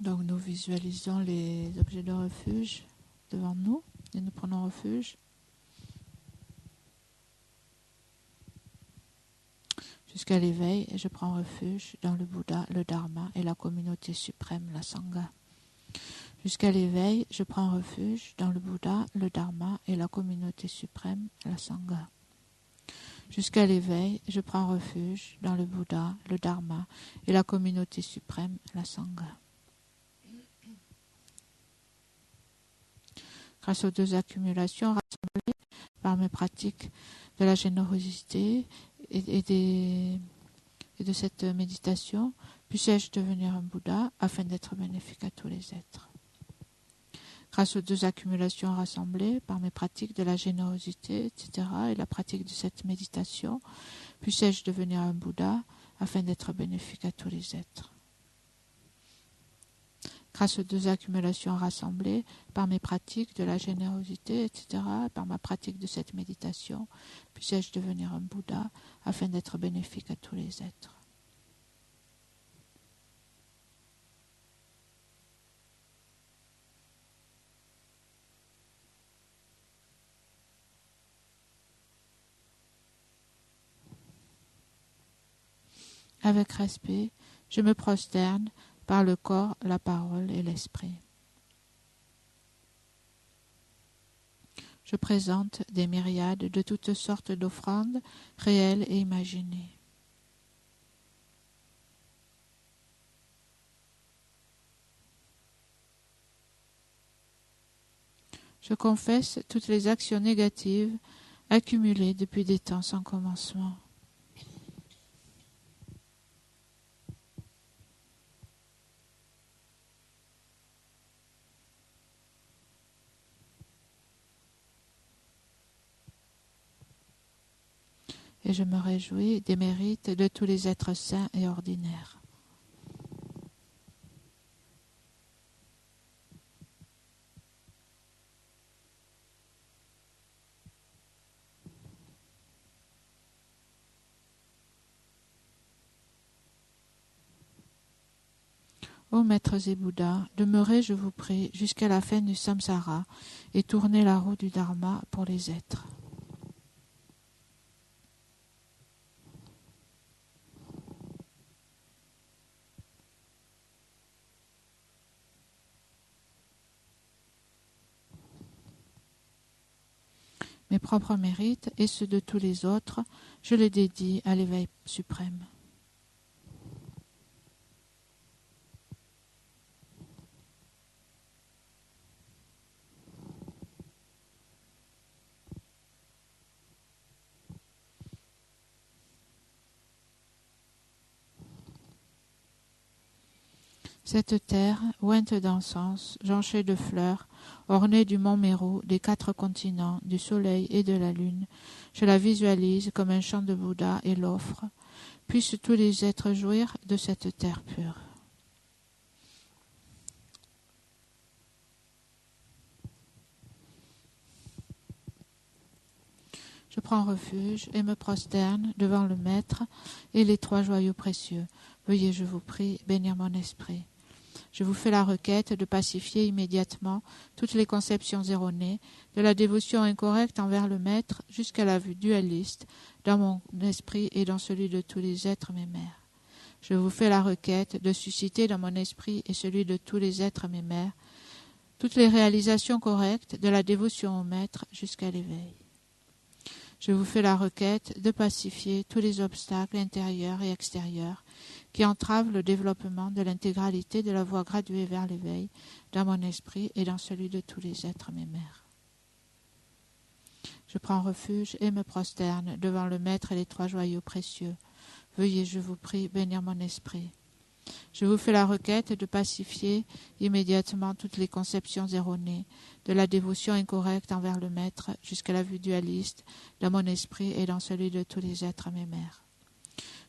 Donc nous visualisons les objets de refuge devant nous et nous prenons refuge jusqu'à l'éveil, et je prends refuge dans le Bouddha, le Dharma et la communauté suprême, la Sangha. Jusqu'à l'éveil, je prends refuge dans le Bouddha, le Dharma et la communauté suprême, la Sangha. Jusqu'à l'éveil, je prends refuge dans le Bouddha, le Dharma et la communauté suprême, la Sangha. Grâce aux deux accumulations rassemblées par mes pratiques de la générosité et de cette méditation, puisse-je devenir un Bouddha afin d'être bénéfique à tous les êtres. Grâce aux deux accumulations rassemblées par mes pratiques de la générosité, etc., et la pratique de cette méditation, puisse-je devenir un Bouddha afin d'être bénéfique à tous les êtres. Grâce aux deux accumulations rassemblées par mes pratiques de la générosité, etc., et par ma pratique de cette méditation, puisse-je devenir un Bouddha afin d'être bénéfique à tous les êtres. Avec respect, je me prosterne par le corps, la parole et l'esprit. Je présente des myriades de toutes sortes d'offrandes réelles et imaginées. Je confesse toutes les actions négatives accumulées depuis des temps sans commencement. Et je me réjouis des mérites de tous les êtres saints et ordinaires. Ô maîtres et Bouddhas, demeurez, je vous prie, jusqu'à la fin du samsara et tournez la roue du dharma pour les êtres. Mes propres mérites et ceux de tous les autres, je les dédie à l'éveil suprême. Cette terre, ointe d'encens, jonchée de fleurs, ornée du mont Méru, des 4 continents, du soleil et de la lune, je la visualise comme un champ de Bouddha et l'offre. Puissent tous les êtres jouir de cette terre pure. Je prends refuge et me prosterne devant le Maître et les 3 joyaux précieux. Veuillez, je vous prie, bénir mon esprit. Je vous fais la requête de pacifier immédiatement toutes les conceptions erronées, de la dévotion incorrecte envers le Maître jusqu'à la vue dualiste dans mon esprit et dans celui de tous les êtres mes mères. Je vous fais la requête de susciter dans mon esprit et celui de tous les êtres mes mères toutes les réalisations correctes de la dévotion au Maître jusqu'à l'éveil. Je vous fais la requête de pacifier tous les obstacles intérieurs et extérieurs qui entravent le développement de l'intégralité de la voie graduée vers l'éveil dans mon esprit et dans celui de tous les êtres mes mères. Je prends refuge et me prosterne devant le Maître et les 3 joyaux précieux. Veuillez, je vous prie, bénir mon esprit. Je vous fais la requête de pacifier immédiatement toutes les conceptions erronées, de la dévotion incorrecte envers le Maître jusqu'à la vue dualiste dans mon esprit et dans celui de tous les êtres mes mères.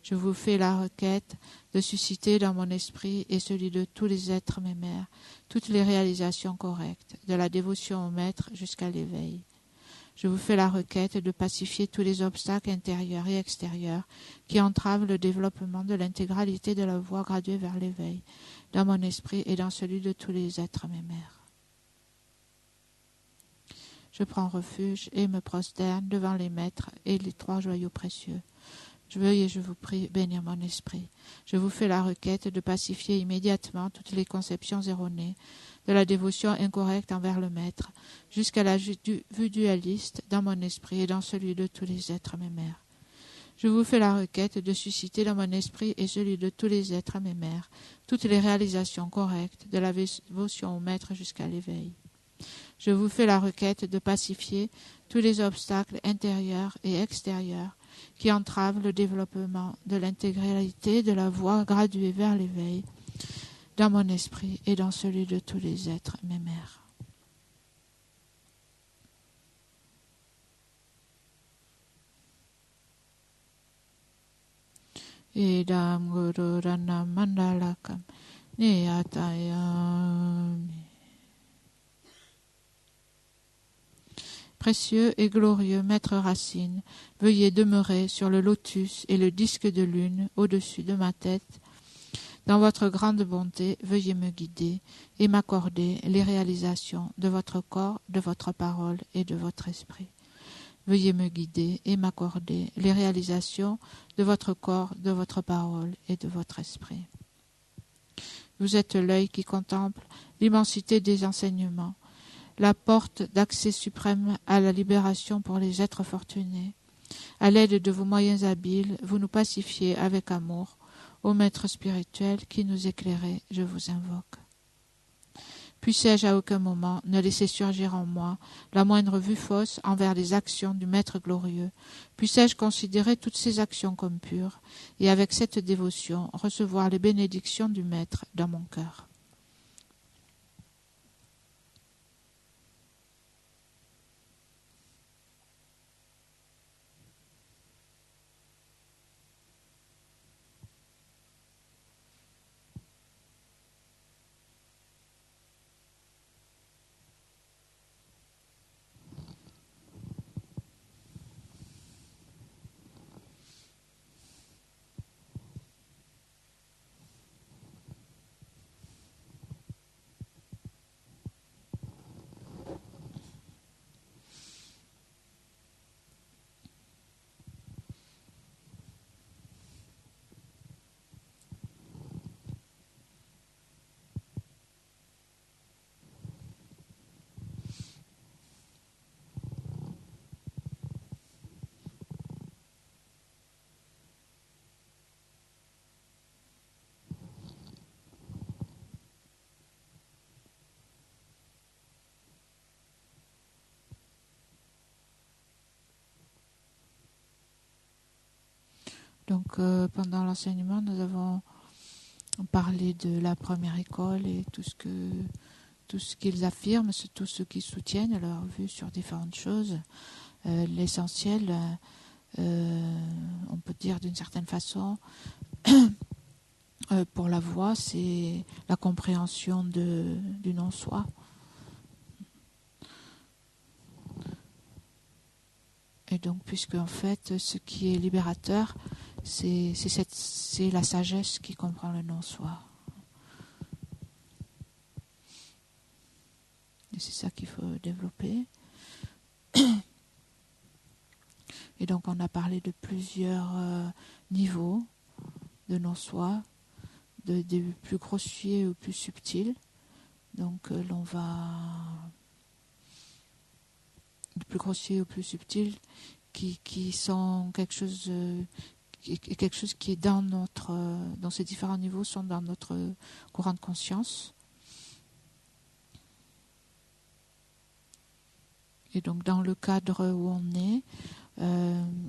Je vous fais la requête de susciter dans mon esprit et celui de tous les êtres mes mères toutes les réalisations correctes, de la dévotion au Maître jusqu'à l'éveil. Je vous fais la requête de pacifier tous les obstacles intérieurs et extérieurs qui entravent le développement de l'intégralité de la voie graduée vers l'éveil, dans mon esprit et dans celui de tous les êtres mémères. Je prends refuge et me prosterne devant les maîtres et les trois joyaux précieux. Je veuille et je vous prie bénir mon esprit. Je vous fais la requête de pacifier immédiatement toutes les conceptions erronées de la dévotion incorrecte envers le Maître, jusqu'à la vue dualiste dans mon esprit et dans celui de tous les êtres mémères. Je vous fais la requête de susciter dans mon esprit et celui de tous les êtres mémères toutes les réalisations correctes de la dévotion au Maître jusqu'à l'éveil. Je vous fais la requête de pacifier tous les obstacles intérieurs et extérieurs qui entravent le développement de l'intégralité de la voie graduée vers l'éveil dans mon esprit et dans celui de tous les êtres mémères. Idam Guru Rana Mandalakam Niyatayami. Précieux et glorieux Maître Racine, veuillez demeurer sur le lotus et le disque de lune au-dessus de ma tête. Dans votre grande bonté, veuillez me guider et m'accorder les réalisations de votre corps, de votre parole et de votre esprit. Veuillez me guider et m'accorder les réalisations de votre corps, de votre parole et de votre esprit. Vous êtes l'œil qui contemple l'immensité des enseignements, la porte d'accès suprême à la libération pour les êtres fortunés. À l'aide de vos moyens habiles, vous nous pacifiez avec amour. Ô Maître spirituel qui nous éclairez, je vous invoque. Puissé-je à aucun moment ne laisser surgir en moi la moindre vue fausse envers les actions du Maître glorieux. Puissé-je considérer toutes ces actions comme pures, et avec cette dévotion recevoir les bénédictions du Maître dans mon cœur. Donc, pendant l'enseignement, nous avons parlé de la première école et tout ce qu'ils affirment, tout ce qu'ils soutiennent, leur vue sur différentes choses. L'essentiel, on peut dire d'une certaine façon, pour la voix, c'est la compréhension du non-soi. Et donc, puisque en fait, ce qui est libérateur, c'est la sagesse qui comprend le non-soi. Et c'est ça qu'il faut développer. Et donc, on a parlé de plusieurs niveaux de non-soi, des plus grossiers ou plus subtils. Donc, l'on va... des plus grossiers ou plus subtils qui sont quelque chose qui est dans ces différents niveaux sont dans notre courant de conscience. Et donc dans le cadre où on est,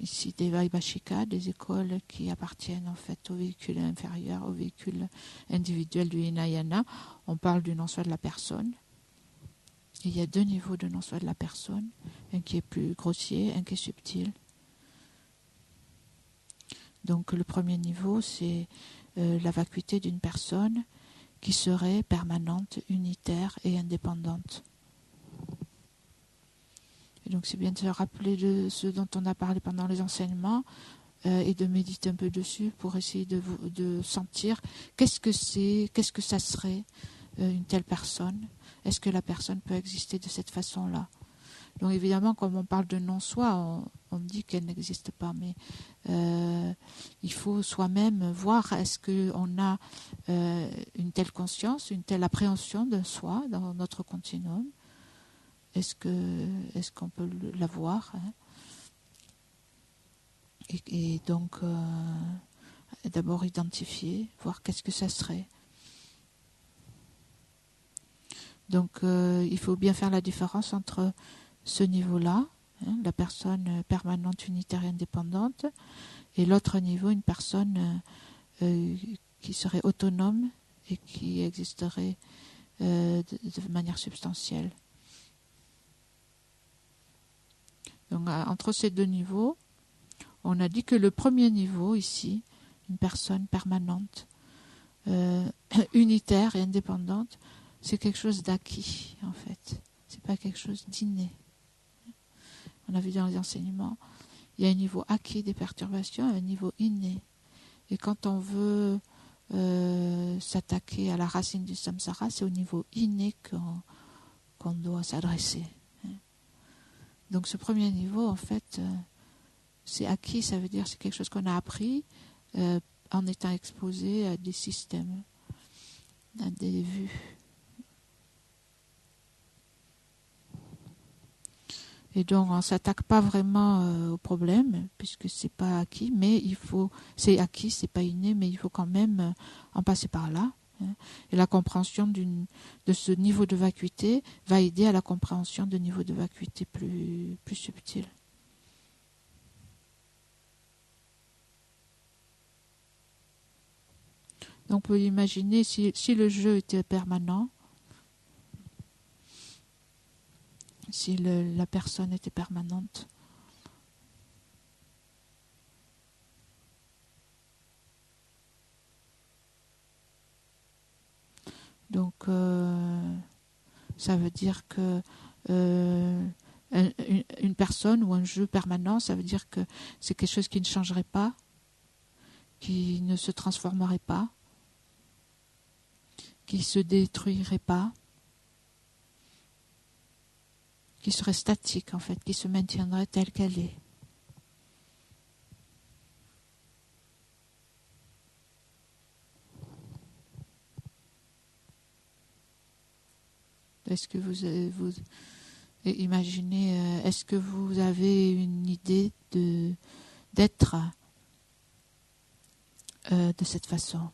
ici des Vaibhashika, des écoles qui appartiennent en fait au véhicule inférieur, au véhicule individuel du Hinayana, on parle du non-soi de la personne. Et il y a deux niveaux de non-soi de la personne, un qui est plus grossier, un qui est subtil. Donc le premier niveau, c'est la vacuité d'une personne qui serait permanente, unitaire et indépendante. Et donc c'est bien de se rappeler de ce dont on a parlé pendant les enseignements et de méditer un peu dessus pour essayer de sentir qu'est-ce que c'est, qu'est-ce que ça serait une telle personne. Est-ce que la personne peut exister de cette façon-là? Donc évidemment, comme on parle de non-soi, on dit qu'elle n'existe pas, mais il faut soi-même voir est-ce qu'on a une telle conscience, une telle appréhension de soi dans notre continuum. Est-ce qu'on peut l'avoir, hein? Et donc d'abord identifier, voir qu'est-ce que ça serait. Donc il faut bien faire la différence entre ce niveau-là, hein, la personne permanente, unitaire et indépendante, et l'autre niveau, une personne qui serait autonome et qui existerait de manière substantielle. Donc entre ces deux niveaux, on a dit que le premier niveau ici, une personne permanente, unitaire et indépendante, c'est quelque chose d'acquis en fait. C'est pas quelque chose d'inné. On a vu dans les enseignements, il y a un niveau acquis des perturbations et un niveau inné. Et quand on veut s'attaquer à la racine du samsara, c'est au niveau inné qu'on doit s'adresser. Donc ce premier niveau, en fait, c'est acquis, ça veut dire c'est quelque chose qu'on a appris en étant exposé à des systèmes, à des vues. Et donc on ne s'attaque pas vraiment au problème, puisque c'est pas acquis, mais c'est acquis, c'est pas inné, mais il faut quand même en passer par là. Hein. Et la compréhension de ce niveau de vacuité va aider à la compréhension de niveaux de vacuité plus subtils. Donc on peut imaginer si le jeu était permanent, si la personne était permanente. Donc ça veut dire que une personne ou un jeu permanent, ça veut dire que c'est quelque chose qui ne changerait pas, qui ne se transformerait pas, qui ne se détruirait pas, qui serait statique en fait, qui se maintiendrait telle qu'elle est. Est-ce que vous imaginez, est-ce que vous avez une idée d'être de cette façon?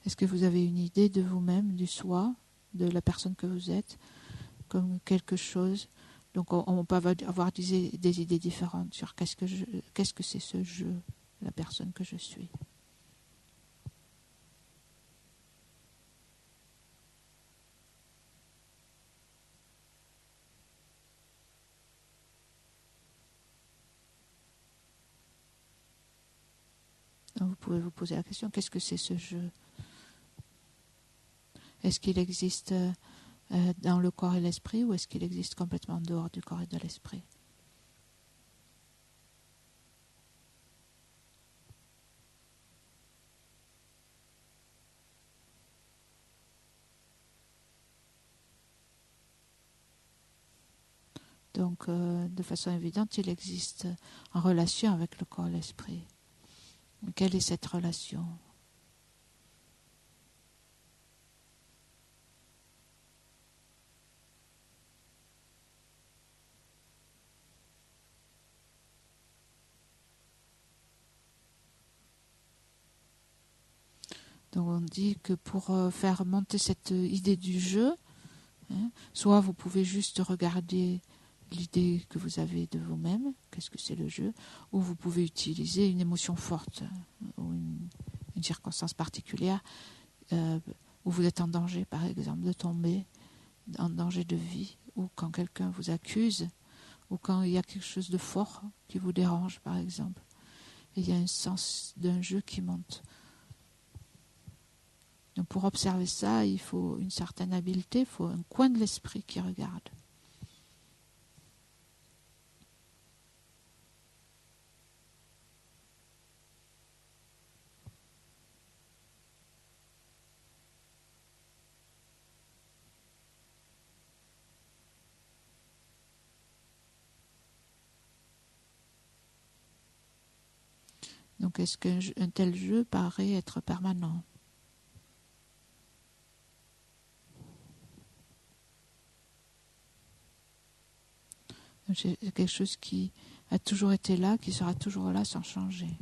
Est-ce que vous avez une idée de vous-même, du soi, de la personne que vous êtes, comme quelque chose? Donc on peut avoir des idées différentes sur qu'est-ce que c'est ce jeu, la personne que je suis. Donc vous pouvez vous poser la question, qu'est-ce que c'est ce jeu? Est-ce qu'il existe dans le corps et l'esprit ou est-ce qu'il existe complètement en dehors du corps et de l'esprit? Donc, de façon évidente, il existe en relation avec le corps et l'esprit. Mais quelle est cette relation? Donc on dit que pour faire monter cette idée du jeu, hein, soit vous pouvez juste regarder l'idée que vous avez de vous-même, qu'est-ce que c'est le jeu, ou vous pouvez utiliser une émotion forte ou une circonstance particulière où vous êtes en danger, par exemple, de tomber, en danger de vie, ou quand quelqu'un vous accuse, ou quand il y a quelque chose de fort qui vous dérange, par exemple. Et il y a un sens d'un jeu qui monte. Donc pour observer ça, il faut une certaine habileté, il faut un coin de l'esprit qui regarde. Donc est-ce qu'un tel jeu paraît être permanent? C'est quelque chose qui a toujours été là, qui sera toujours là sans changer.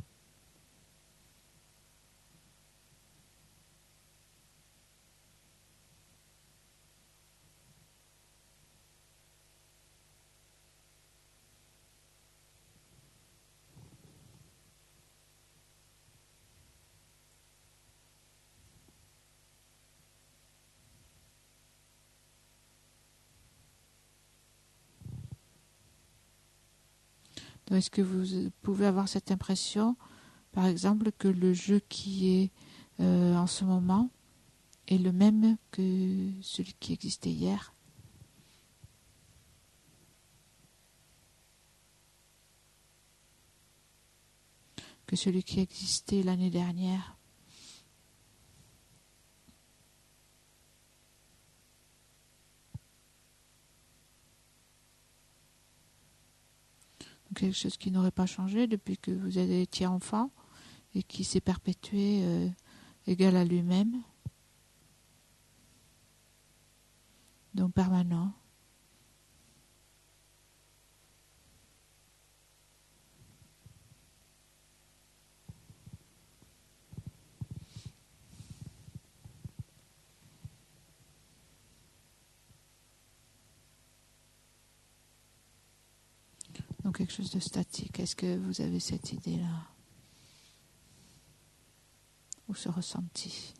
Donc est-ce que vous pouvez avoir cette impression, par exemple, que le jeu qui est en ce moment est le même que celui qui existait hier? Que celui qui existait l'année dernière? Donc quelque chose qui n'aurait pas changé depuis que vous étiez enfant et qui s'est perpétué égal à lui-même, donc permanent. Donc quelque chose de statique. Est-ce que vous avez cette idée-là? Ou ce ressenti?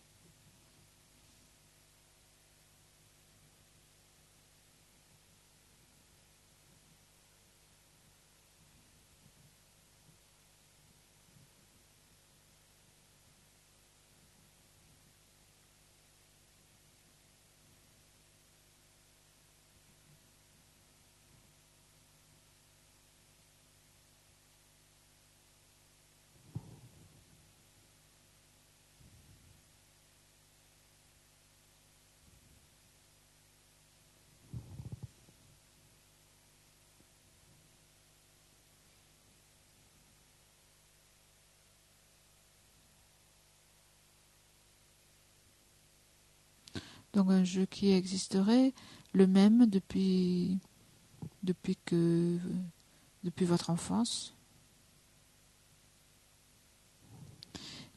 Donc un jeu qui existerait le même depuis votre enfance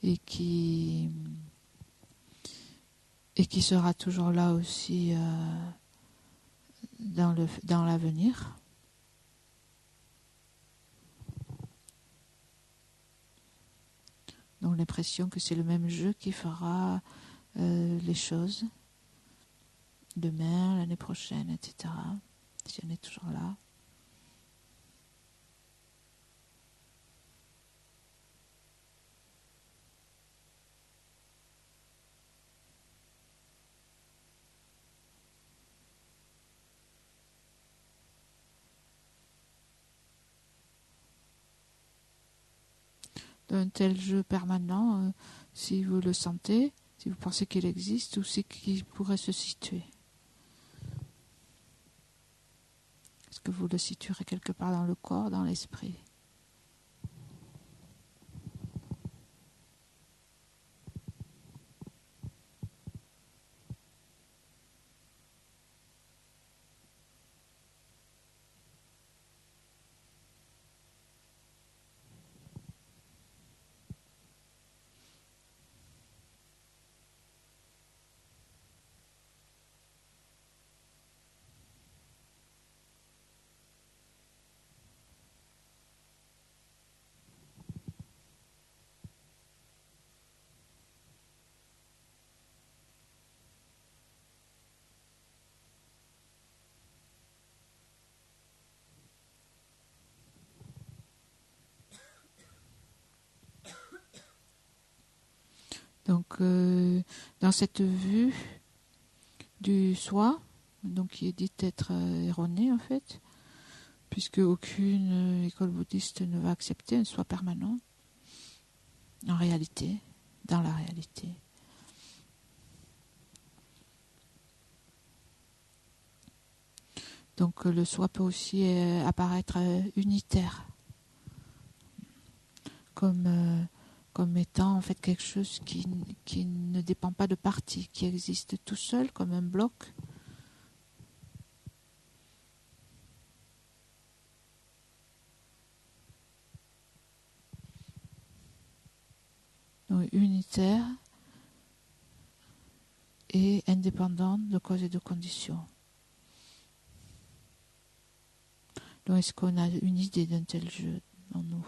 et qui sera toujours là aussi dans l'avenir. Donc l'impression que c'est le même jeu qui fera les choses demain, l'année prochaine, etc. Si on est toujours là. D'un tel jeu permanent, si vous le sentez, si vous pensez qu'il existe, ou c'est qu'il pourrait se situer. Est-ce que vous le situerez quelque part dans le corps, dans l'esprit? Donc, dans cette vue du soi, donc qui est dite être erronée en fait, puisque aucune école bouddhiste ne va accepter un soi permanent, en réalité, dans la réalité. Donc le soi peut aussi apparaître unitaire, comme étant en fait quelque chose qui ne dépend pas de parties, qui existe tout seul comme un bloc. Donc, unitaire et indépendante de causes et de conditions. Donc est-ce qu'on a une idée d'un tel jeu en nous ?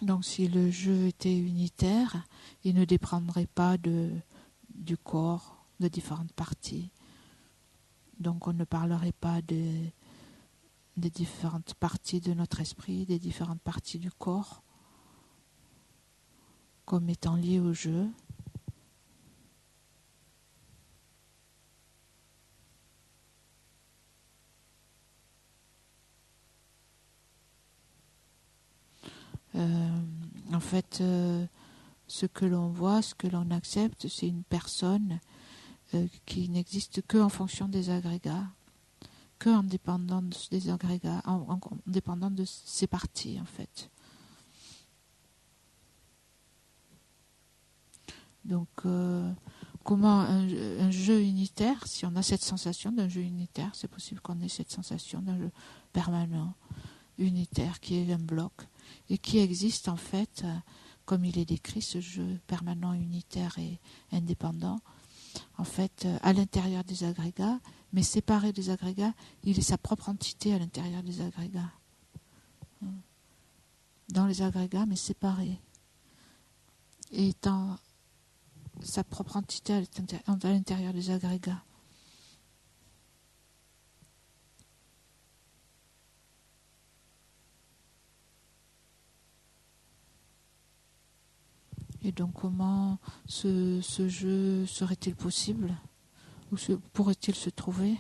Donc si le jeu était unitaire, il ne dépendrait pas du corps, de différentes parties. Donc on ne parlerait pas des différentes parties de notre esprit, des différentes parties du corps, comme étant liées au jeu. En fait, ce que l'on voit, ce que l'on accepte, c'est une personne qui n'existe que en fonction des agrégats, que en dépendant des agrégats, en dépendant de ses parties en fait. Donc, comment un jeu unitaire, si on a cette sensation d'un jeu unitaire, c'est possible qu'on ait cette sensation d'un jeu permanent, unitaire, qui est un bloc, et qui existe en fait, comme il est décrit, ce jeu permanent, unitaire et indépendant, en fait, à l'intérieur des agrégats, mais séparé des agrégats, il est sa propre entité à l'intérieur des agrégats. Dans les agrégats, mais séparé. Et étant sa propre entité à l'intérieur des agrégats. Et donc comment ce jeu serait-il possible ? Où pourrait-il se trouver ?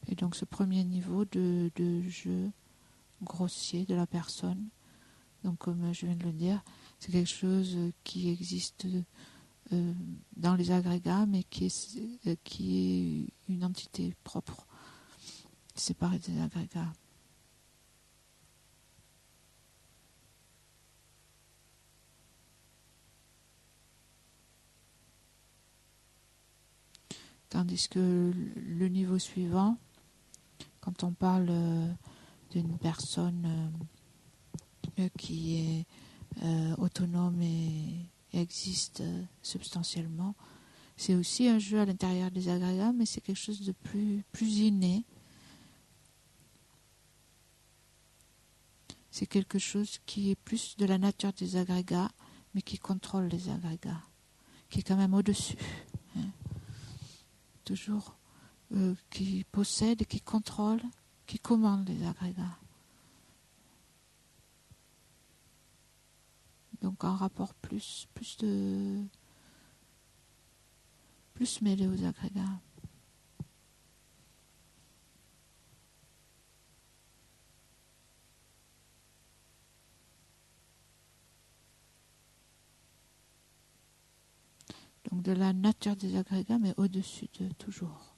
Et donc ce premier niveau de jeu grossier de la personne, donc comme je viens de le dire, c'est quelque chose qui existe dans les agrégats, mais qui est une entité propre, séparée des agrégats. Tandis que le niveau suivant, quand on parle d'une personne qui est autonome et existe substantiellement, c'est aussi un jeu à l'intérieur des agrégats, mais c'est quelque chose de plus inné. c'est quelque chose qui est plus de la nature des agrégats, mais qui contrôle les agrégats, qui est quand même au-dessus. Hein. Toujours qui possède, qui contrôle, qui commande les agrégats. Donc un rapport plus mêlé aux agrégats. Donc de la nature des agrégats, mais au-dessus d'eux, toujours.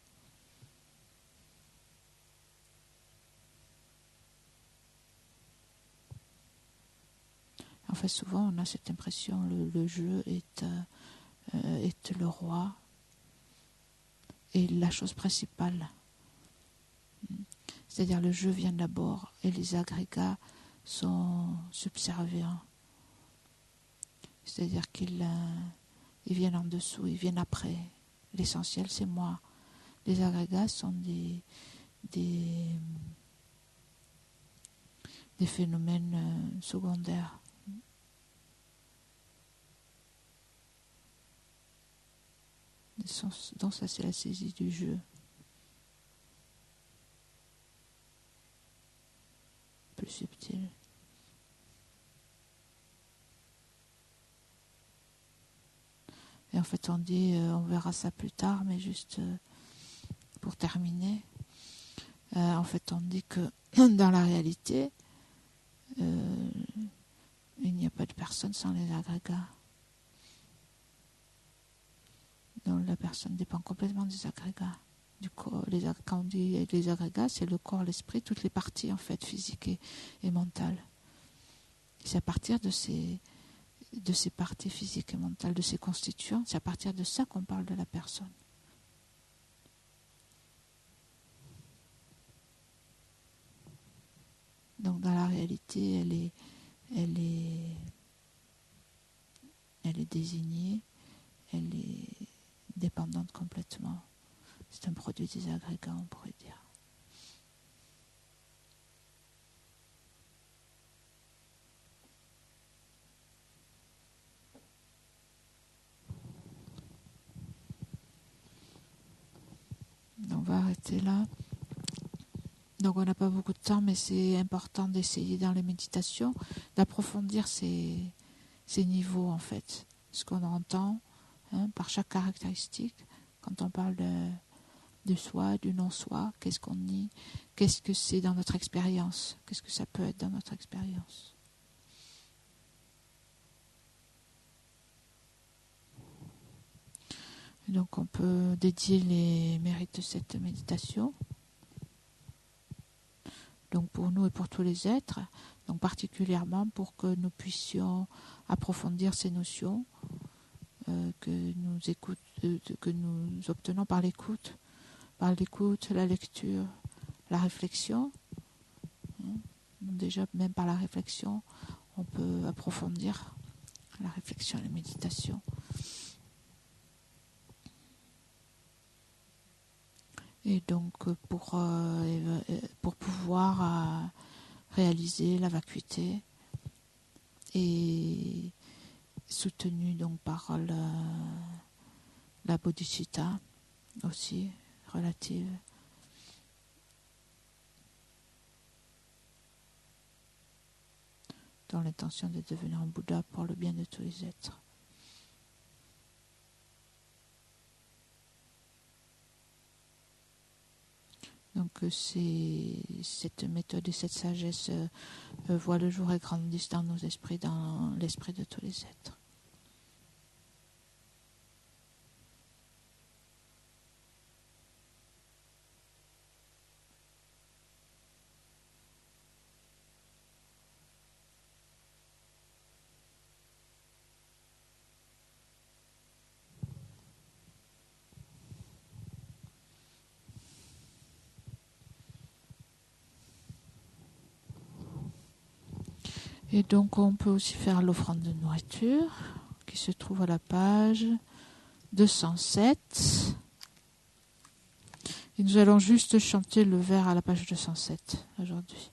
En fait, souvent, on a cette impression, le jeu est le roi et la chose principale. C'est-à-dire le jeu vient d'abord et les agrégats sont subservients. C'est-à-dire qu'ils viennent en dessous, ils viennent après. L'essentiel, c'est moi. Les agrégats sont des phénomènes secondaires. Donc ça, c'est la saisie du jeu. Plus subtil. Et en fait, on dit, on verra ça plus tard, mais juste pour terminer, en fait, on dit que dans la réalité, il n'y a pas de personne sans les agrégats. Donc la personne dépend complètement des agrégats. Du corps, quand on dit les agrégats, c'est le corps, l'esprit, toutes les parties en fait, physiques et mentales. C'est à partir de ces parties physiques et mentales, de ces constituants, c'est à partir de ça qu'on parle de la personne. Donc dans la réalité, elle est désignée, elle est dépendante complètement. C'est un produit des agrégats, on pourrait dire. On va arrêter là. Donc on n'a pas beaucoup de temps, mais c'est important d'essayer dans les méditations d'approfondir ces niveaux en fait. Ce qu'on entend par chaque caractéristique, quand on parle de soi, du non-soi, qu'est-ce qu'on nie, qu'est-ce que c'est dans notre expérience, qu'est-ce que ça peut être dans notre expérience. Et donc on peut dédier les mérites de cette méditation. Donc pour nous et pour tous les êtres, donc particulièrement pour que nous puissions approfondir ces notions que nous obtenons par l'écoute, la lecture, la réflexion. Déjà, même par la réflexion, on peut approfondir la réflexion et la méditation. Et donc, pour pouvoir réaliser la vacuité et soutenu donc par la bodhicitta aussi relative. Dans l'intention de devenir un Bouddha pour le bien de tous les êtres. Donc cette méthode et cette sagesse voient le jour et grandissent dans nos esprits, dans l'esprit de tous les êtres. Et donc on peut aussi faire l'offrande de nourriture qui se trouve à la page 207. Et nous allons juste chanter le vers à la page 207 aujourd'hui.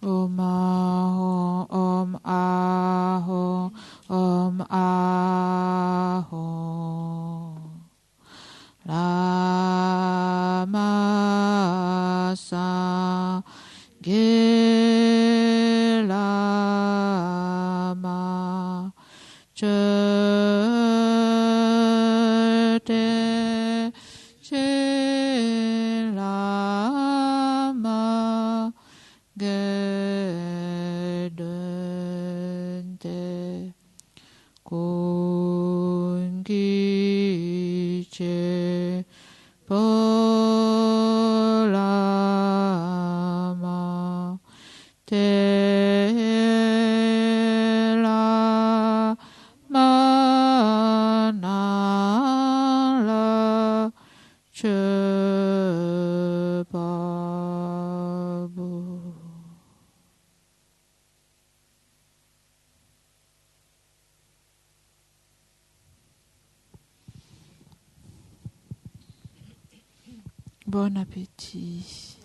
Om Aho, Om Aho, Om Aho. Lama Sa Ge Lama Che Te Che Lama Ge Den Te Kun Ki Che Po Lama Te La Ma Na La Che Pa Bu. Bon appétit.